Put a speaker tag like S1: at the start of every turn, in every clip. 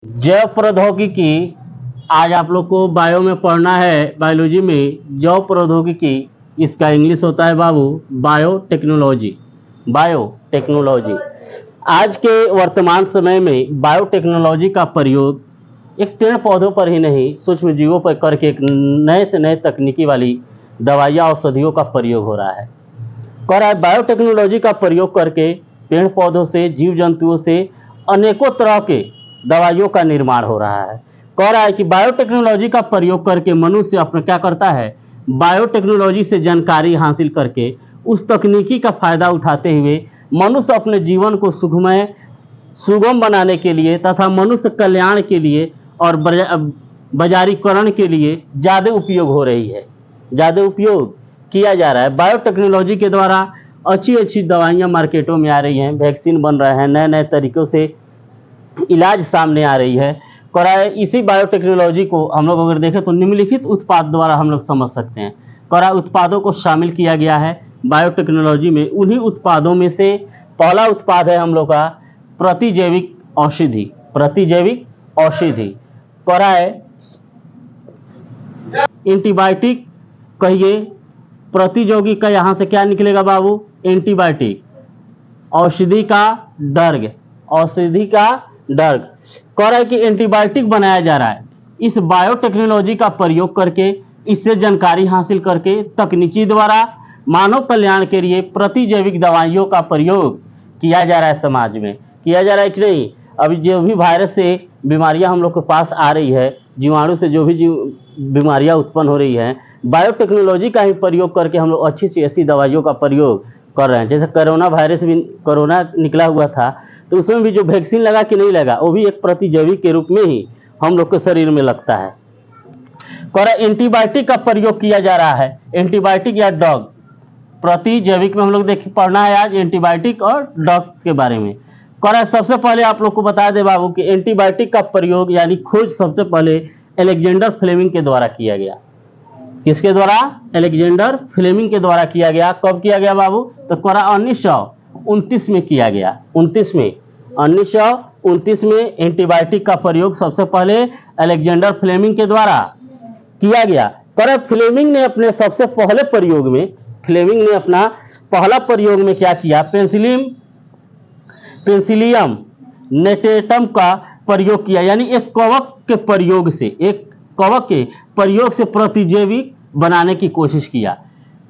S1: जैव प्रौद्योगिकी। आज आप लोग को बायो में पढ़ना है। बायोलॉजी में जैव प्रौद्योगिकी, इसका इंग्लिश होता है बाबू बायोटेक्नोलॉजी। बायोटेक्नोलॉजी आज के वर्तमान समय में बायोटेक्नोलॉजी का प्रयोग एक पेड़ पौधों पर ही नहीं, सूक्ष्म जीवों पर करके एक नए से नए तकनीकी वाली दवाइयाँ औषधियों का प्रयोग हो रहा है। कह रहा है बायोटेक्नोलॉजी का प्रयोग करके पेड़ पौधों से, जीव जंतुओं से अनेकों तरह के दवाइयों का निर्माण हो रहा है। कह रहा है कि बायोटेक्नोलॉजी का प्रयोग करके मनुष्य अपना क्या करता है, बायोटेक्नोलॉजी से जानकारी हासिल करके उस तकनीकी का फायदा उठाते हुए मनुष्य अपने जीवन को सुगम बनाने के लिए तथा मनुष्य कल्याण के लिए और बाजारीकरण के लिए ज़्यादा उपयोग हो रही है, ज़्यादा उपयोग किया जा रहा है। बायोटेक्नोलॉजी के द्वारा अच्छी अच्छी दवाइयाँ मार्केटों में आ रही हैं, वैक्सीन बन रहे हैं, नए नए तरीक़ों से इलाज सामने आ रही है। कराए इसी बायोटेक्नोलॉजी को हम लोग अगर देखें तो निम्नलिखित उत्पाद द्वारा हम लोग समझ सकते हैं। कराए उत्पादों को शामिल किया गया है बायोटेक्नोलॉजी में। उन्हीं उत्पादों में से पहला उत्पाद है हम लोग का प्रतिजैविक औषधि। प्रतिजैविक औषधि कराए एंटीबायोटिक कहिए, प्रतिजैविक का यहाँ से क्या निकलेगा बाबू, एंटीबायोटिक। औषधि का ड्रग, औषधि का ड्रग। कह रहा है कि एंटीबायोटिक बनाया जा रहा है इस बायोटेक्नोलॉजी का प्रयोग करके, इससे जानकारी हासिल करके तकनीकी द्वारा मानव कल्याण के लिए प्रतिजैविक दवाइयों का प्रयोग किया जा रहा है। समाज में किया जा रहा है कि नहीं। अभी जो भी वायरस से बीमारियां हम लोग के पास आ रही है, जीवाणु से जो भी बीमारियां उत्पन्न हो रही हैं, बायोटेक्नोलॉजी का ही प्रयोग करके हम लोग अच्छी सी ऐसी दवाइयों का प्रयोग कर रहे हैं। जैसे कोरोना वायरस भी, कोरोना निकला हुआ था तो उसमें भी जो वैक्सीन लगा कि नहीं लगा, वो भी एक प्रतिजैविक के रूप में ही हम लोग के शरीर में लगता है। और एंटीबायोटिक का प्रयोग किया जा रहा है, एंटीबायोटिक या ड्रग। प्रतिजैविक में हम लोग देख पढ़ना है आज एंटीबायोटिक और ड्रग के बारे में। कर सबसे पहले आप लोग को बता दे बाबू कि एंटीबायोटिक का प्रयोग यानी खोज सबसे पहले अलेक्जेंडर फ्लेमिंग के द्वारा किया गया। किसके द्वारा, अलेक्जेंडर फ्लेमिंग के द्वारा किया गया। कब किया गया बाबू, तो करा 1929 में किया गया। 1929 में एंटीबायोटिक का प्रयोग सबसे पहले अलेक्जेंडर फ्लेमिंग के द्वारा किया गया। पर फ्लेमिंग ने अपने सबसे पहले प्रयोग में, फ्लेमिंग ने अपना पहला प्रयोग में क्या किया, पेंसिलियम नेटेटम का प्रयोग किया। यानी एक कवक के प्रयोग से, एक कवक के प्रयोग से प्रतिजैविक बनाने की कोशिश किया।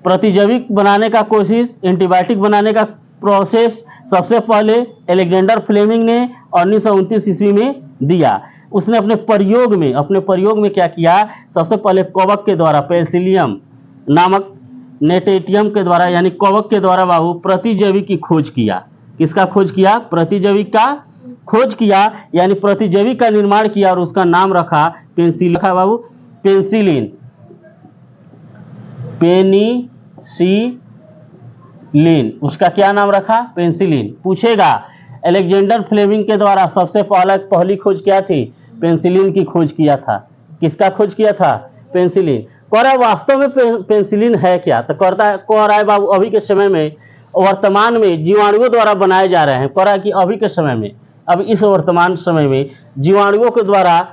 S1: प्रतिजैविक बनाने का कोशिश, एंटीबायोटिक बनाने का प्रोसेस सबसे पहले अलेक्जेंडर फ्लेमिंग ने 1929 ईस्वी में दिया। उसने अपने प्रयोग में क्या किया, सबसे पहले कवक के द्वारा, पेंसिलियम नामक नेटेटियम के द्वारा यानी कवक के द्वारा बाबू प्रतिजैविक की खोज किया। किसका खोज किया, प्रतिजैविक का खोज किया, यानी प्रतिजैविक का निर्माण किया और उसका नाम रखा पेंसिलिन बाबू, पेंसिलिन, पेनिसिलिन। उसका क्या नाम रखा, पेंसिलिन। पूछेगा अलेक्जेंडर फ्लेमिंग के द्वारा सबसे पहली खोज क्या थी, पेंसिलिन की खोज किया था। किसका खोज किया था, पेंसिलिन। कह रहा है वास्तव में पेंसिलिन है क्या, तो कह रहा है बाबू अभी के समय में, वर्तमान में जीवाणुओं द्वारा बनाए जा रहे हैं। कह रहा है कि अभी के समय में, अब इस वर्तमान समय में जीवाणुओं के द्वारा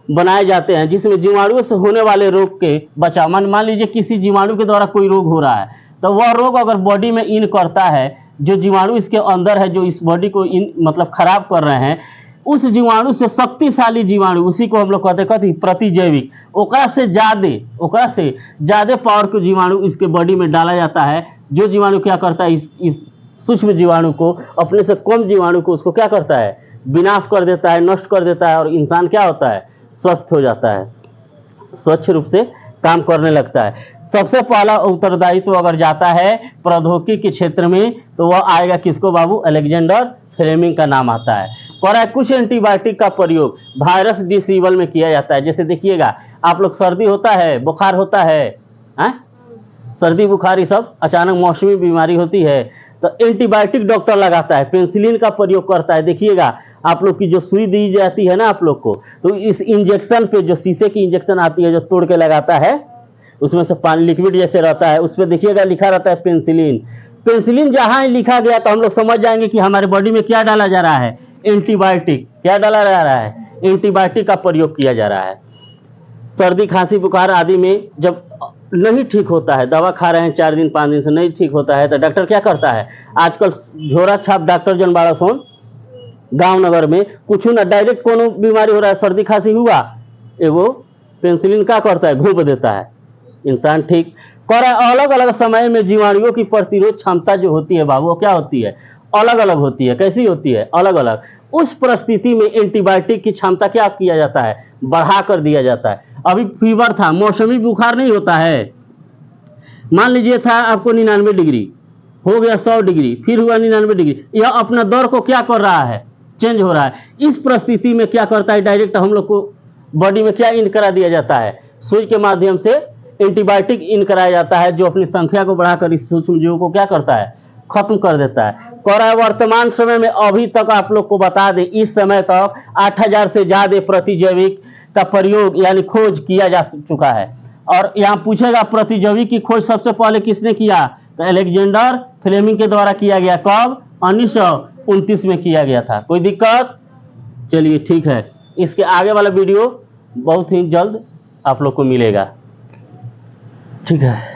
S1: बनाए जाते हैं, जिसमें जीवाणुओं से होने वाले रोग के बचाव। मान लीजिए किसी जीवाणु के द्वारा कोई रोग हो रहा है, तो वह रोग अगर बॉडी में इन करता है, जो जीवाणु इसके अंदर है जो इस बॉडी को मतलब खराब कर रहे हैं, उस जीवाणु से शक्तिशाली जीवाणु, उसी को हम लोग कहते प्रतिजैविक, ओकरा से ज्यादा पावर के जीवाणु इसके बॉडी में डाला जाता है। जो जीवाणु क्या करता है, इस सूक्ष्म जीवाणु को, अपने से कम जीवाणु को उसको क्या करता है, विनाश कर देता है, नष्ट कर देता है, और इंसान क्या होता है, स्वस्थ हो जाता है, स्वच्छ रूप से काम करने लगता है। सबसे पहला उत्तरदायित्व अगर जाता है प्रौद्योगिकी के क्षेत्र में, तो वह आएगा किसको बाबू, अलेक्जेंडर फ्लेमिंग का नाम आता है। और कुछ एंटीबायोटिक का प्रयोग वायरस डिसीबल में किया जाता है। जैसे देखिएगा आप लोग, सर्दी होता है, बुखार होता है, सर्दी बुखार ये सब अचानक मौसमी बीमारी होती है, तो एंटीबायोटिक डॉक्टर लगाता है, पेंसिलिन का प्रयोग करता है। देखिएगा आप लोग की जो सुई दी जाती है ना आप लोग को, तो इस इंजेक्शन पे, जो शीशे की इंजेक्शन आती है जो तोड़ के लगाता है, उसमें से पानी लिक्विड जैसे रहता है, उस पर देखिएगा लिखा रहता है पेंसिलिन। पेंसिलिन जहां लिखा गया तो हम लोग समझ जाएंगे कि हमारे बॉडी में क्या डाला जा रहा है, एंटीबायोटिक। क्या डाला जा रहा है, एंटीबायोटिक का प्रयोग किया जा रहा है। सर्दी खांसी बुखार आदि में जब नहीं ठीक होता है, दवा खा रहे हैं 4 दिन 5 दिन से नहीं ठीक होता है, तो डॉक्टर क्या करता है, आजकल झोरा छाप डॉक्टर जन बाड़ा सोन गांव नगर में कुछ ना डायरेक्ट कोनो बीमारी हो रहा है, सर्दी खांसी हुआ, एगो पेंसिलिन क्या करता है, घूप देता है, इंसान ठीक कर। अलग अलग समय में जीवाणुओं की प्रतिरोध क्षमता जो होती है बाबू, क्या होती है, अलग अलग होती है। कैसी होती है, अलग अलग। उस परिस्थिति में एंटीबायोटिक की क्षमता क्या किया जाता है, बढ़ा कर दिया जाता है। अभी फीवर था, मौसमी बुखार नहीं होता है, मान लीजिए था आपको 99 डिग्री, हो गया 100 डिग्री, फिर हुआ 99 डिग्री, यह अपना दौर को क्या कर रहा है, चेंज हो रहा है। इस परिस्थिति में क्या करता है, डायरेक्ट हम लोग को बॉडी में क्या इन करा दिया जाता है, सुई के माध्यम से एंटीबायोटिक इन कराया जाता है, जो अपनी संख्या को बढ़ाकर इस सूक्ष्म जीवों को क्या करता है, खत्म कर देता है। वर्तमान समय में अभी तक आप लोग को बता दें, इस समय तक 8000 से ज्यादा प्रतिजैविक का प्रयोग यानी खोज किया जा चुका है। और यहाँ पूछेगा प्रतिजैविक की खोज सबसे पहले किसने किया, तो अलेक्जेंडर फ्लेमिंग के द्वारा किया गया। कब, 1929 में किया गया था। कोई दिक्कत, चलिए ठीक है। इसके आगे वाला वीडियो बहुत ही जल्द आप लोग को मिलेगा, ठीक है।